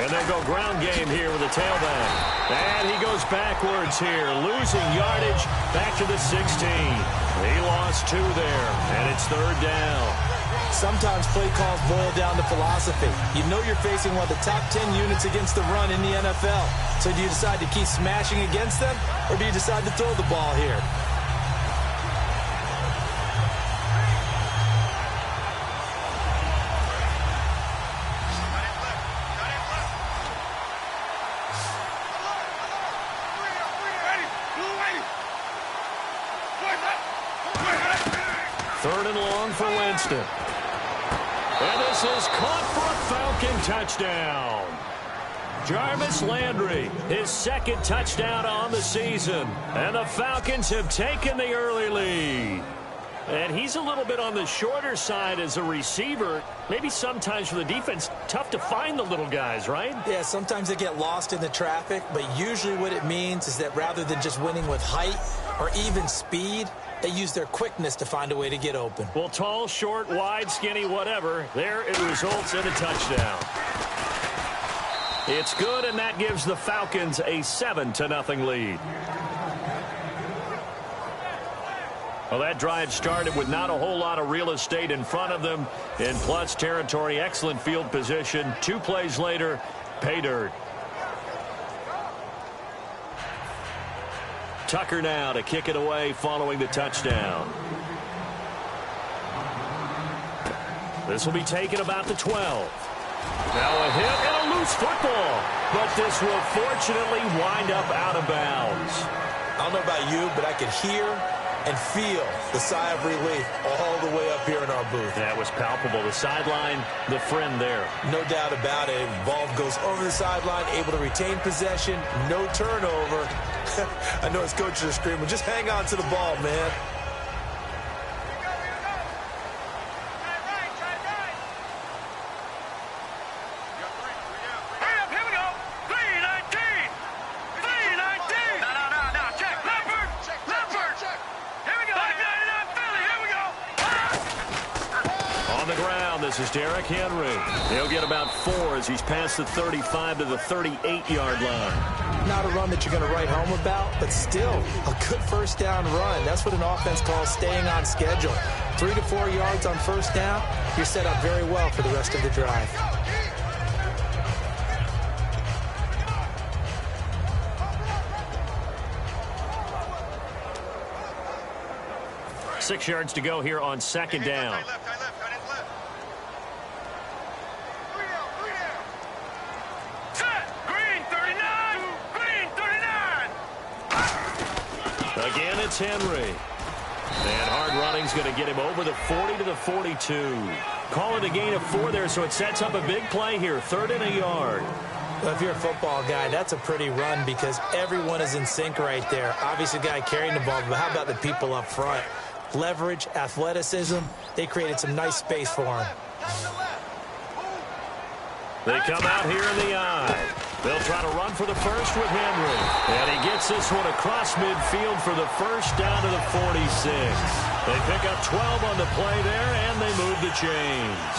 And they'll go ground game here with a tailback. And he goes backwards here, losing yardage back to the 16. He lost 2 there, and it's 3rd down. Sometimes play calls boil down to philosophy. You know you're facing one of the top 10 units against the run in the NFL. So do you decide to keep smashing against them, or do you decide to throw the ball here? Third and long for Winston. And this is caught for a Falcon touchdown. Jarvis Landry, his 2nd touchdown on the season. And the Falcons have taken the early lead. And he's a little bit on the shorter side as a receiver. Maybe sometimes for the defense, tough to find the little guys, right? Yeah, sometimes they get lost in the traffic, but usually what it means is that rather than just winning with height or even speed, they use their quickness to find a way to get open. Well, tall, short, wide, skinny, whatever, there it results in a touchdown. It's good, and that gives the Falcons a 7-0 lead. Well, that drive started with not a whole lot of real estate in front of them. In plus territory, excellent field position. 2 plays later, pay dirt. Tucker now to kick it away following the touchdown. This will be taken about the 12. Now a hit and a loose football. But this will fortunately wind up out of bounds. I don't know about you, but I could hear and feel the sigh of relief all the way up here in our booth. That was palpable. The sideline, the friend there. No doubt about it. Ball goes over the sideline, able to retain possession, no turnover. I know his coaches are screaming, just hang on to the ball, man. This is Derrick Henry. He'll get about 4 as he's past the 35 to the 38-yard line. Not a run that you're going to write home about, but still a good first down run. That's what an offense calls staying on schedule. 3 to 4 yards on first down, you're set up very well for the rest of the drive. Six yards to go here on 2nd down. Again, it's Henry. And hard running's going to get him over the 40 to the 42. Call it a gain of 4 there, so it sets up a big play here. 3rd and a yard. Well, if you're a football guy, that's a pretty run because everyone is in sync right there. Obviously, the guy carrying the ball, but how about the people up front? Leverage, athleticism, they created some nice space for him. They come out here in the eye. They'll try to run for the first with Henry. And he gets this one across midfield for the first down to the 46. They pick up 12 on the play there, and they move the chains.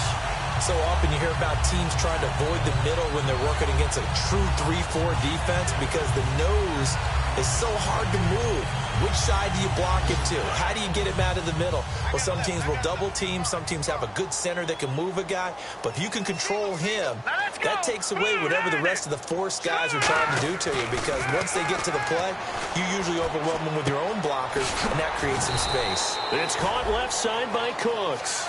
So often you hear about teams trying to avoid the middle when they're working against a true 3-4 defense because the nose is so hard to move. Which side do you block it to? How do you get him out of the middle? Well, some teams will double team. Some teams have a good center that can move a guy. But if you can control him, that takes away whatever the rest of the force guys are trying to do to you because once they get to the play, you usually overwhelm them with your own blockers, and that creates some space. It's caught left side by Cooks.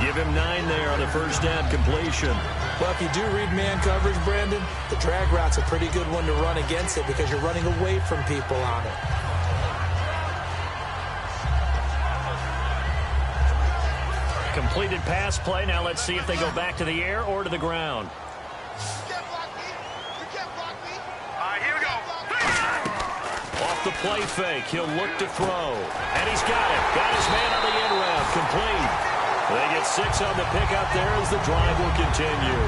Give him 9 there on the first down completion. Well, if you do read man coverage, Brandon, the drag route's a pretty good one to run against it because you're running away from people on it. Completed pass play. Now let's see if they go back to the air or to the ground. Here we go. Off the play fake, he'll look to throw. And he's got it. Got his man on the end route. Complete. They get 6 on the pickup there as the drive will continue.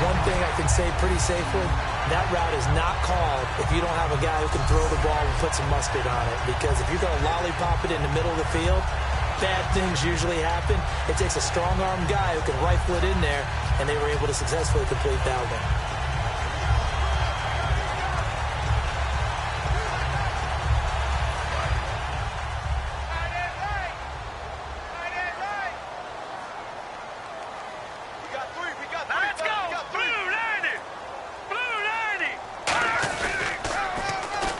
One thing I can say pretty safely, that route is not called if you don't have a guy who can throw the ball and put some mustard on it. Because if you're going to lollipop it in the middle of the field, bad things usually happen. It takes a strong-arm guy who can rifle it in there, and they were able to successfully complete that one.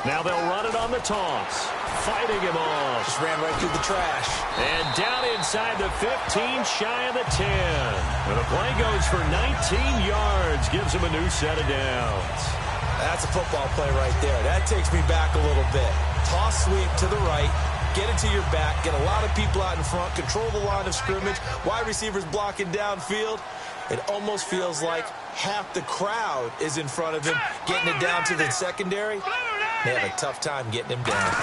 Now they'll run it on the toss. Fighting him off. Just ran right through the trash. And down inside the 15, shy of the 10. And the play goes for 19 yards. Gives him a new set of downs. That's a football play right there. That takes me back a little bit. Toss sweep to the right. Get it to your back. Get a lot of people out in front. Control the line of scrimmage. Wide receivers blocking downfield. It almost feels like half the crowd is in front of him, getting it down to the secondary. They have a tough time getting him down.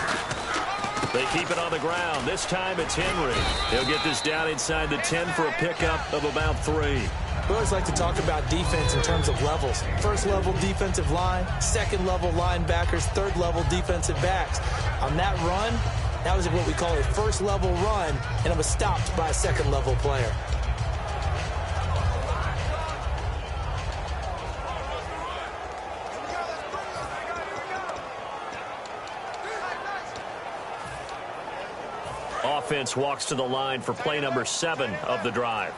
They keep it on the ground. This time it's Henry. He'll get this down inside the 10 for a pickup of about 3. We always like to talk about defense in terms of levels. First level defensive line, second level linebackers, third level defensive backs. On that run, that was what we call a first level run, and it was stopped by a second level player. Offense walks to the line for play number 7 of the drive.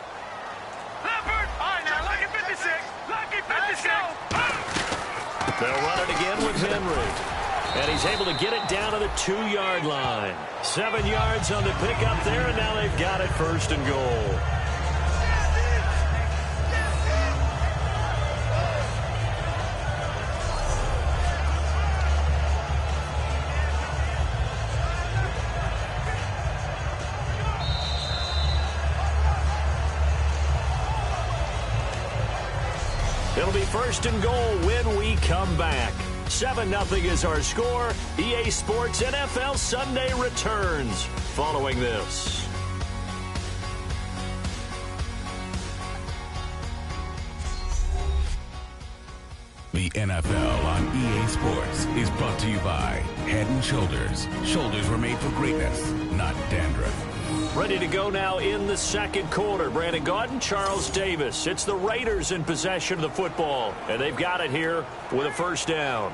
They'll run it again with Henry. And he's able to get it down to the 2-yard line. 7 yards on the pickup there, and now they've got it first and goal. It'll be first and goal when we come back. 7-0 is our score. EA Sports NFL Sunday returns following this. The NFL on EA Sports is brought to you by Head & Shoulders. Shoulders were made for greatness, not dandruff. Ready to go now in the second quarter. Brandon Gaudin, Charles Davis. It's the Raiders in possession of the football, and they've got it here with a first down.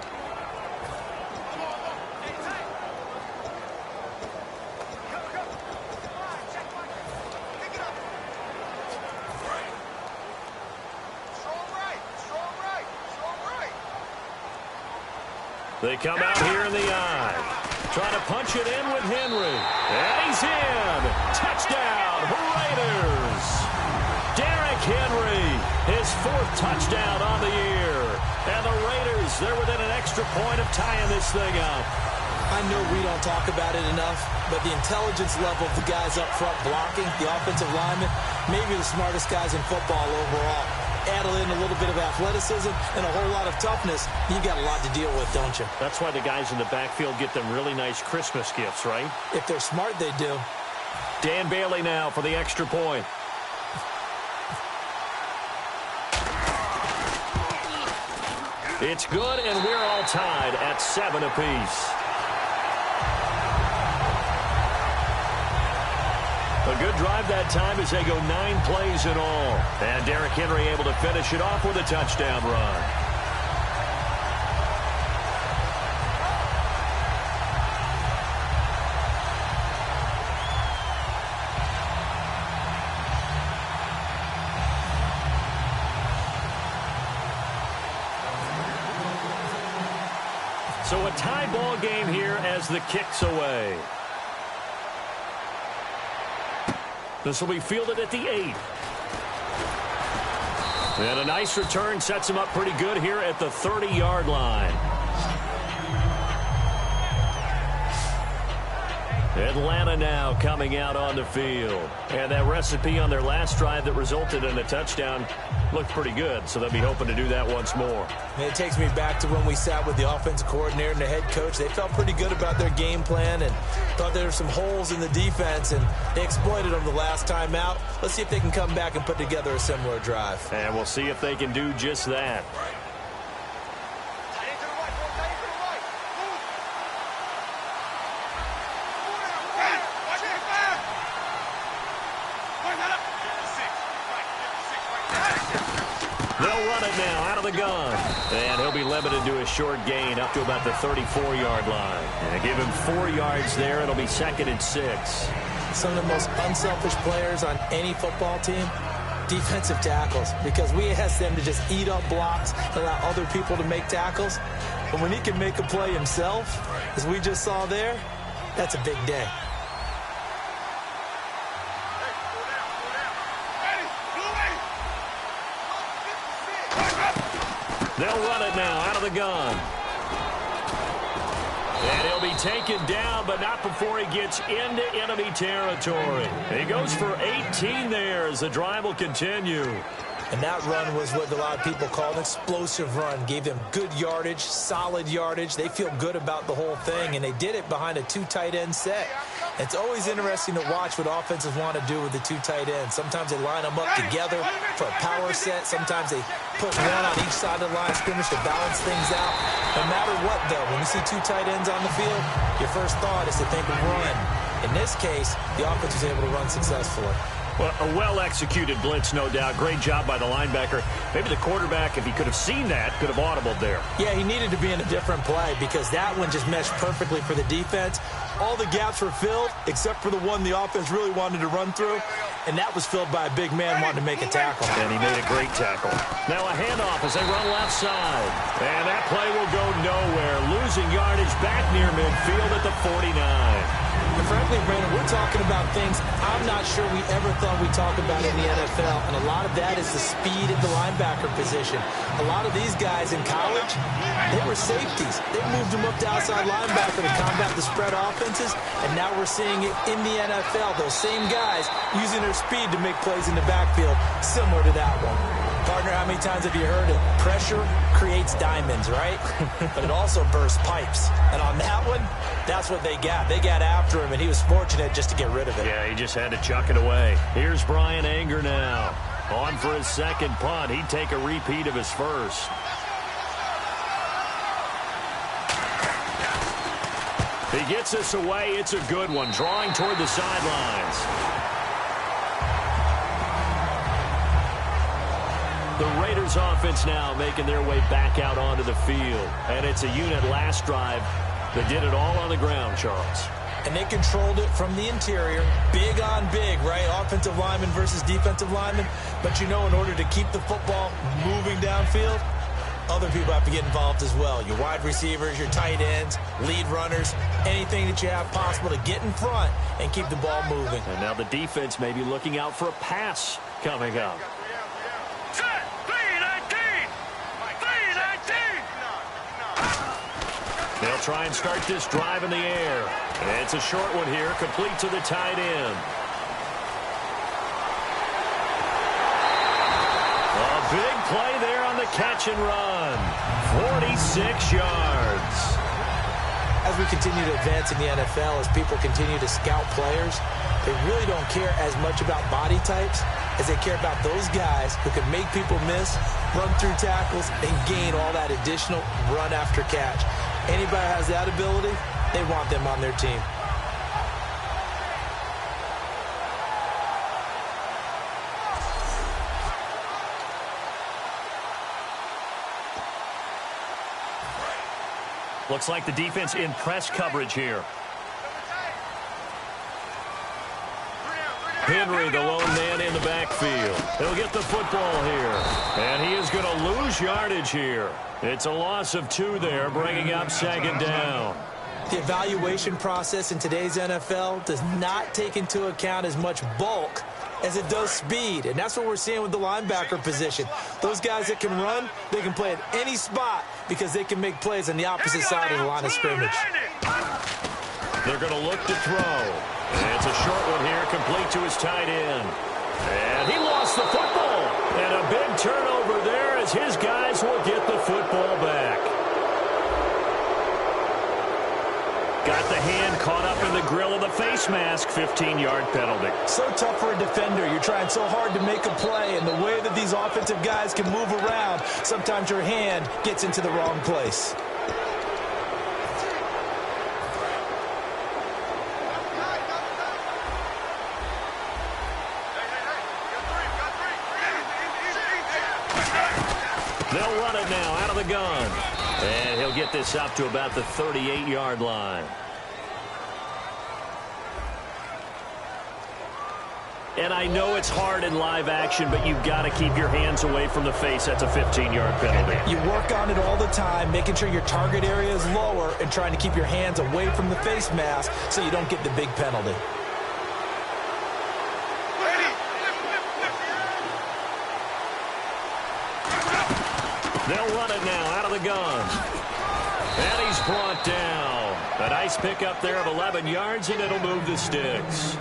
They come out here in the eye. Trying to punch it in with Henry. And he's in. Touchdown, Raiders. Derrick Henry, his 4th touchdown on the year. And the Raiders, they're within an extra point of tying this thing up. I know we don't talk about it enough, but the intelligence level of the guys up front blocking, the offensive linemen, maybe the smartest guys in football overall. Add in a little bit of athleticism and a whole lot of toughness, you got a lot to deal with, don't you? That's why the guys in the backfield get them really nice Christmas gifts, right? If they're smart, they do. Dan Bailey now for the extra point. It's good, and we're all tied at 7 apiece. A good drive that time as they go 9 plays in all. And Derrick Henry able to finish it off with a touchdown run. So a tie ball game here as the kick's away. This will be fielded at the 8. And a nice return sets him up pretty good here at the 30-yard line. Atlanta now coming out on the field. And that recipe on their last drive that resulted in a touchdown looked pretty good, so they'll be hoping to do that once more. It takes me back to when we sat with the offensive coordinator and the head coach. They felt pretty good about their game plan and thought there were some holes in the defense, and they exploited them the last time out. Let's see if they can come back and put together a similar drive. And we'll see if they can do just that. They'll run it now out of the gun. And he'll be limited to a short gain up to about the 34-yard line. And give him 4 yards there. It'll be 2nd and 6. Some of the most unselfish players on any football team, defensive tackles, because we ask them to just eat up blocks and allow other people to make tackles. But when he can make a play himself, as we just saw there, that's a big day. They'll run it now out of the gun. And he'll be taken down, but not before he gets into enemy territory. He goes for 18 there as the drive will continue. And that run was what a lot of people call an explosive run. Gave them good yardage, solid yardage. They feel good about the whole thing, and they did it behind a 2 tight end set. It's always interesting to watch what offenses want to do with the 2 tight ends. Sometimes they line them up together for a power set. Sometimes they put one on each side of the line of scrimmage to balance things out. No matter what, though, when you see 2 tight ends on the field, your first thought is to think of run. In this case, the offense was able to run successfully. Well, a well-executed blitz, no doubt. Great job by the linebacker. Maybe the quarterback, if he could have seen that, could have audibled there. Yeah, he needed to be in a different play because that one just meshed perfectly for the defense. All the gaps were filled except for the one the offense really wanted to run through, and that was filled by a big man wanting to make a tackle. And he made a great tackle. Now a handoff as they run left side. And that play will go nowhere. Losing yardage back near midfield at the 49. And frankly, Brandon, we're talking about things I'm not sure we ever thought we'd talk about in the NFL, and a lot of that is the speed at the linebacker position. A lot of these guys in college, they were safeties. They moved them up to outside linebacker to combat the spread offenses, and now we're seeing it in the NFL. Those same guys using their speed to make plays in the backfield, similar to that one. Partner, how many times have you heard it? Pressure creates diamonds, right? But it also bursts pipes. And on that one, that's what they got. They got after him, and he was fortunate just to get rid of it. Yeah, he just had to chuck it away. Here's Brian Anger now. On for his second punt. He'd take a repeat of his first. He gets this away. It's a good one. Drawing toward the sidelines. The Raiders offense now making their way back out onto the field. And it's a unit last drive that did it all on the ground, Charles. And they controlled it from the interior. Big on big, right? Offensive lineman versus defensive lineman. But you know, in order to keep the football moving downfield, other people have to get involved as well. Your wide receivers, your tight ends, lead runners, anything that you have possible to get in front and keep the ball moving. And now the defense may be looking out for a pass coming up. They'll try and start this drive in the air. And it's a short one here, complete to the tight end. A big play there on the catch and run. 46 yards. As we continue to advance in the NFL, as people continue to scout players, they really don't care as much about body types as they care about those guys who can make people miss, run through tackles, and gain all that additional run after catch. Anybody has that ability, they want them on their team. Looks like the defense in press coverage here. Henry, the lone man in the backfield. He'll get the football here. And he is going to lose yardage here. It's a loss of 2 there, bringing up second down. The evaluation process in today's NFL does not take into account as much bulk as it does speed. And that's what we're seeing with the linebacker position. Those guys that can run, they can play at any spot because they can make plays on the opposite side of the line of scrimmage. They're going to look to throw. And it's a short one here, complete to his tight end. And he lost the football. And a big turnover there as his guys will get the football back. Got the hand caught up in the grill of the face mask. 15-yard penalty. So tough for a defender. You're trying so hard to make a play, and the way that these offensive guys can move around, sometimes your hand gets into the wrong place. They'll run it now out of the gun. And he'll get this up to about the 38-yard line. And I know it's hard in live action, but you've got to keep your hands away from the face. That's a 15-yard penalty. You work on it all the time, making sure your target area is lower and trying to keep your hands away from the face mask so you don't get the big penalty. They'll run it now out of the gun. And he's brought down. A nice pickup there of 11 yards, and it'll move the sticks.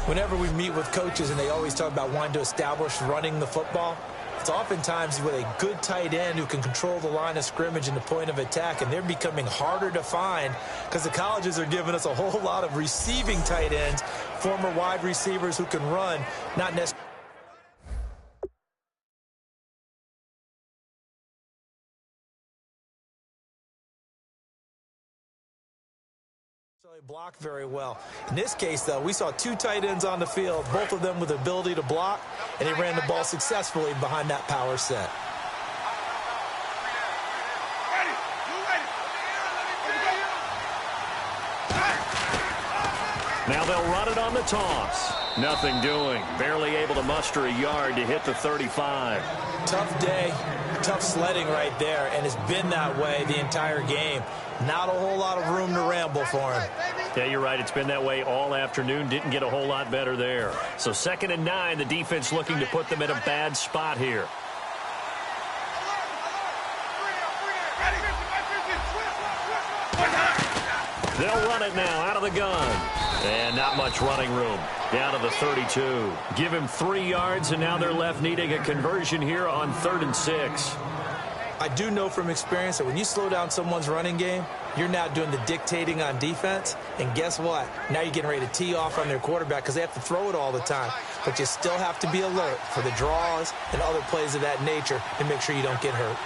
Whenever we meet with coaches and they always talk about wanting to establish running the football, it's oftentimes with a good tight end who can control the line of scrimmage and the point of attack, and they're becoming harder to find because the colleges are giving us a whole lot of receiving tight ends, former wide receivers who can run, not necessarily block very well. In this case, though, we saw two tight ends on the field, both of them with the ability to block, and they ran the ball successfully behind that power set. Now they'll run it on the toss. Nothing doing. Barely able to muster a yard to hit the 35. Tough day, tough sledding right there, and it's been that way the entire game. Not a whole lot of room to ramble for him. Yeah, you're right. It's been that way all afternoon. Didn't get a whole lot better there. So 2nd and 9, the defense looking to put them in a bad spot here. They'll run it now out of the gun. And not much running room. Down to the 32. Give him 3 yards, and now they're left needing a conversion here on 3rd and 6. I do know from experience that when you slow down someone's running game, you're now doing the dictating on defense. And guess what? Now you're getting ready to tee off on their quarterback because they have to throw it all the time. But you still have to be alert for the draws and other plays of that nature to make sure you don't get hurt.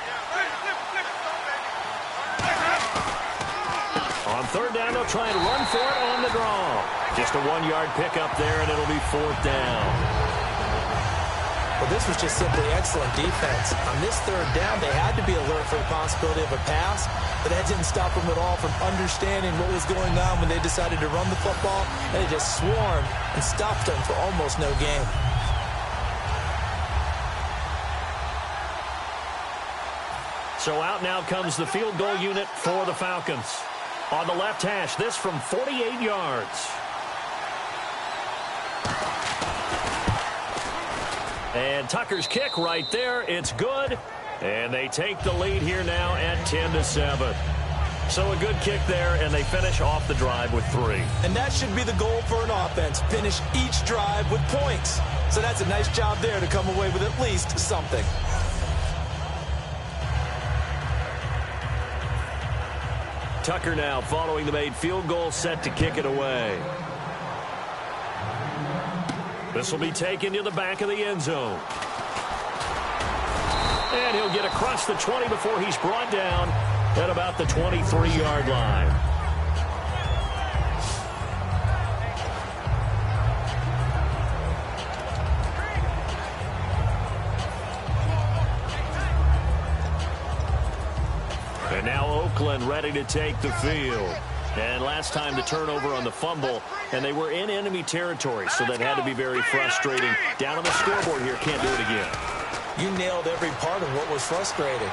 On 3rd down, they'll try and run for it on the draw. Just a 1-yard pickup there, and it'll be 4th down. Well, this was just simply excellent defense. On this 3rd down, they had to be alert for the possibility of a pass, but that didn't stop them at all from understanding what was going on when they decided to run the football, and they just swarmed and stopped them for almost no gain. So out now comes the field goal unit for the Falcons. On the left hash, this from 48 yards. And Tucker's kick right there. It's good. And they take the lead here now at 10-7. So a good kick there, and they finish off the drive with 3. And that should be the goal for an offense. Finish each drive with points. So that's a nice job there to come away with at least something. Tucker now following the made field goal, set to kick it away. This will be taken to the back of the end zone. And he'll get across the 20 before he's brought down at about the 23-yard line. And now Oakland ready to take the field. And last time the turnover on the fumble, and they were in enemy territory, so that had to be very frustrating. Down on the scoreboard here, can't do it again. You nailed every part of what was frustrating.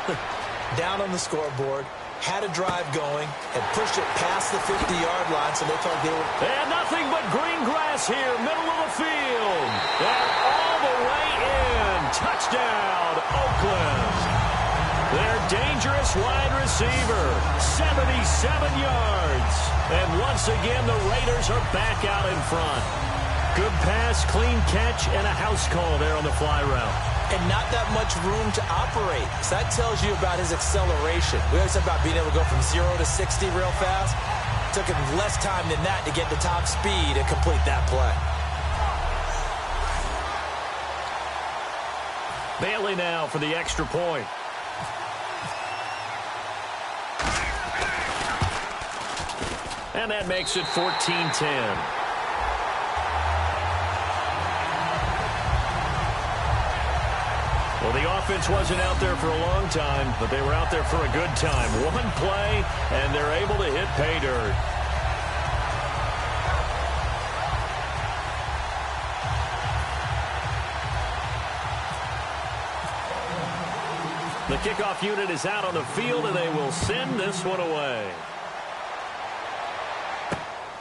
Down on the scoreboard, had a drive going, and pushed it past the 50-yard line, so they thought they were... And nothing but green grass here, middle of the field. And all the way in. Touchdown, Oakland. Their dangerous wide receiver, 77 yards. And once again, the Raiders are back out in front. Good pass, clean catch, and a house call there on the fly route. And not that much room to operate. So that tells you about his acceleration. We always talk about being able to go from 0 to 60 real fast. It took him less time than that to get the top speed and complete that play. Bailey now for the extra point. And that makes it 14-10. Well, the offense wasn't out there for a long time, but they were out there for a good time. One play, and they're able to hit pay dirt. The kickoff unit is out on the field, and they will send this one away.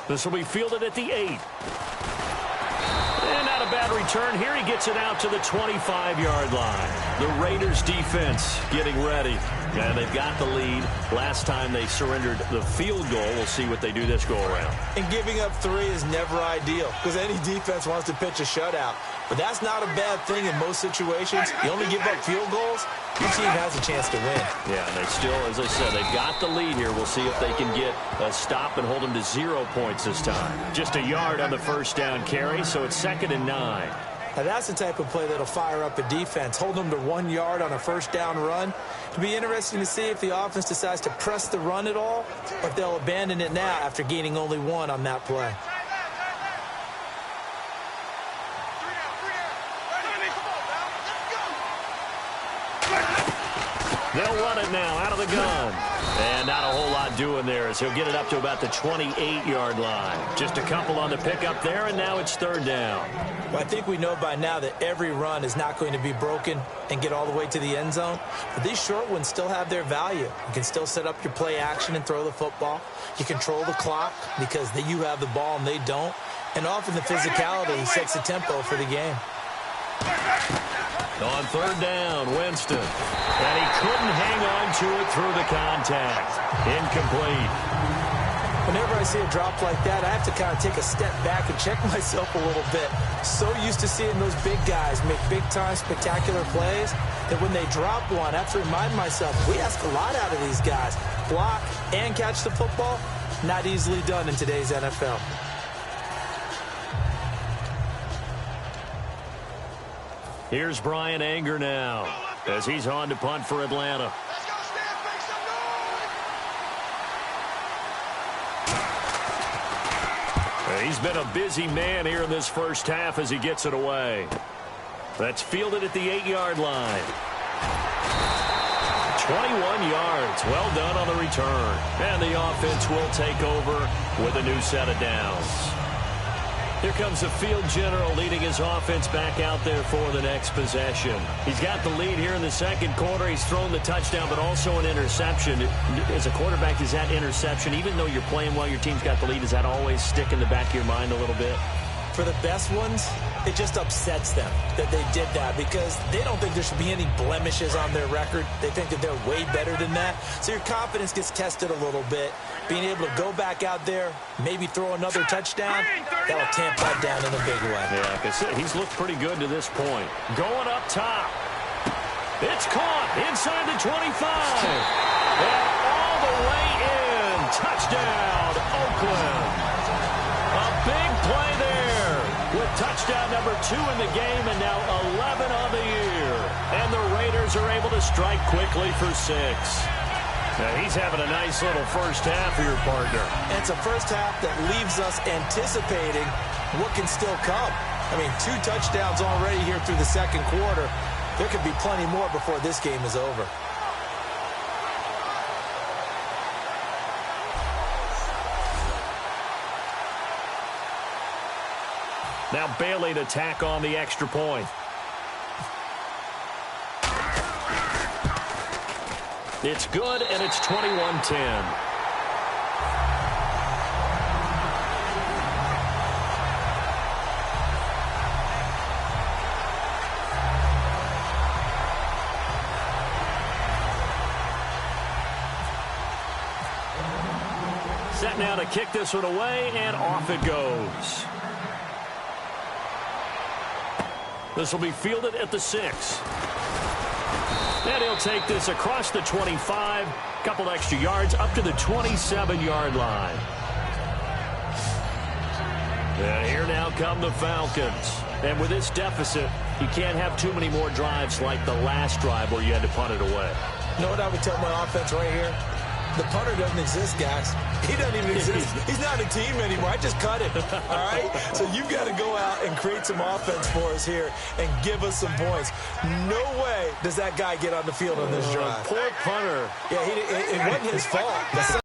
This will be fielded at the 8. And not a bad return. Here he gets it out to the 25-yard line. The Raiders defense getting ready. And they've got the lead. Last time they surrendered the field goal. We'll see what they do this go around. And giving up 3 is never ideal because any defense wants to pitch a shutout. But that's not a bad thing in most situations. You only give up field goals, your team has a chance to win. Yeah, and they still, as I said, they've got the lead here. We'll see if they can get a stop and hold them to 0 points this time. Just a yard on the first down carry, so it's 2nd and 9. Now that's the type of play that'll fire up a defense. Hold them to 1 yard on a first down run. It'll be interesting to see if the offense decides to press the run at all, or if they'll abandon it now after gaining only 1 on that play. They'll run it now out of the gun. And not a whole lot doing there as he'll get it up to about the 28-yard line. Just a couple on the pickup there, and now it's 3rd down. Well, I think we know by now that every run is not going to be broken and get all the way to the end zone. But these short ones still have their value. You can still set up your play action and throw the football. You control the clock because you have the ball and they don't. And often the physicality sets the tempo for the game. On 3rd down, Winston. And he couldn't hang on to it through the contact. Incomplete. Whenever I see a drop like that, I have to kind of take a step back and check myself a little bit. So used to seeing those big guys make big-time spectacular plays that when they drop one, I have to remind myself, we ask a lot out of these guys. Block and catch the football, not easily done in today's NFL. Here's Brian Anger now as he's on to punt for Atlanta. He's been a busy man here in this first half as he gets it away. That's fielded at the 8-yard line. 21 yards. Well done on the return. And the offense will take over with a new set of downs. Here comes the field general leading his offense back out there for the next possession. He's got the lead here in the second quarter. He's thrown the touchdown, but also an interception. As a quarterback, is that interception, even though you're playing well, your team's got the lead, does that always stick in the back of your mind a little bit? For the best ones, it just upsets them that they did that because they don't think there should be any blemishes on their record. They think that they're way better than that. So your confidence gets tested a little bit. Being able to go back out there, maybe throw another touchdown, that'll tamp that down in a big way. Yeah, like I said, he's looked pretty good to this point. Going up top. It's caught inside the 25. And all the way in. Touchdown, Oakland. A big play there with touchdown number 2 in the game and now 11 on the year. And the Raiders are able to strike quickly for 6. Now he's having a nice little first half for your partner. And it's a first half that leaves us anticipating what can still come. I mean, 2 touchdowns already here through the second quarter. There could be plenty more before this game is over. Now Bailey to tack on the extra point. It's good, and it's 21-10. Set now to kick this one away, and off it goes. This will be fielded at the 6. And he'll take this across the 25, couple extra yards, up to the 27-yard line. And here now come the Falcons. And with this deficit, you can't have too many more drives like the last drive where you had to punt it away. You know what I would tell my offense right here? The punter doesn't exist, guys. He doesn't even exist. He's not a team anymore. I just cut him, all right? So you've got to go out and create some offense for us here and give us some points. No way does that guy get on the field on this drive. Poor punter. Yeah, it wasn't his fault.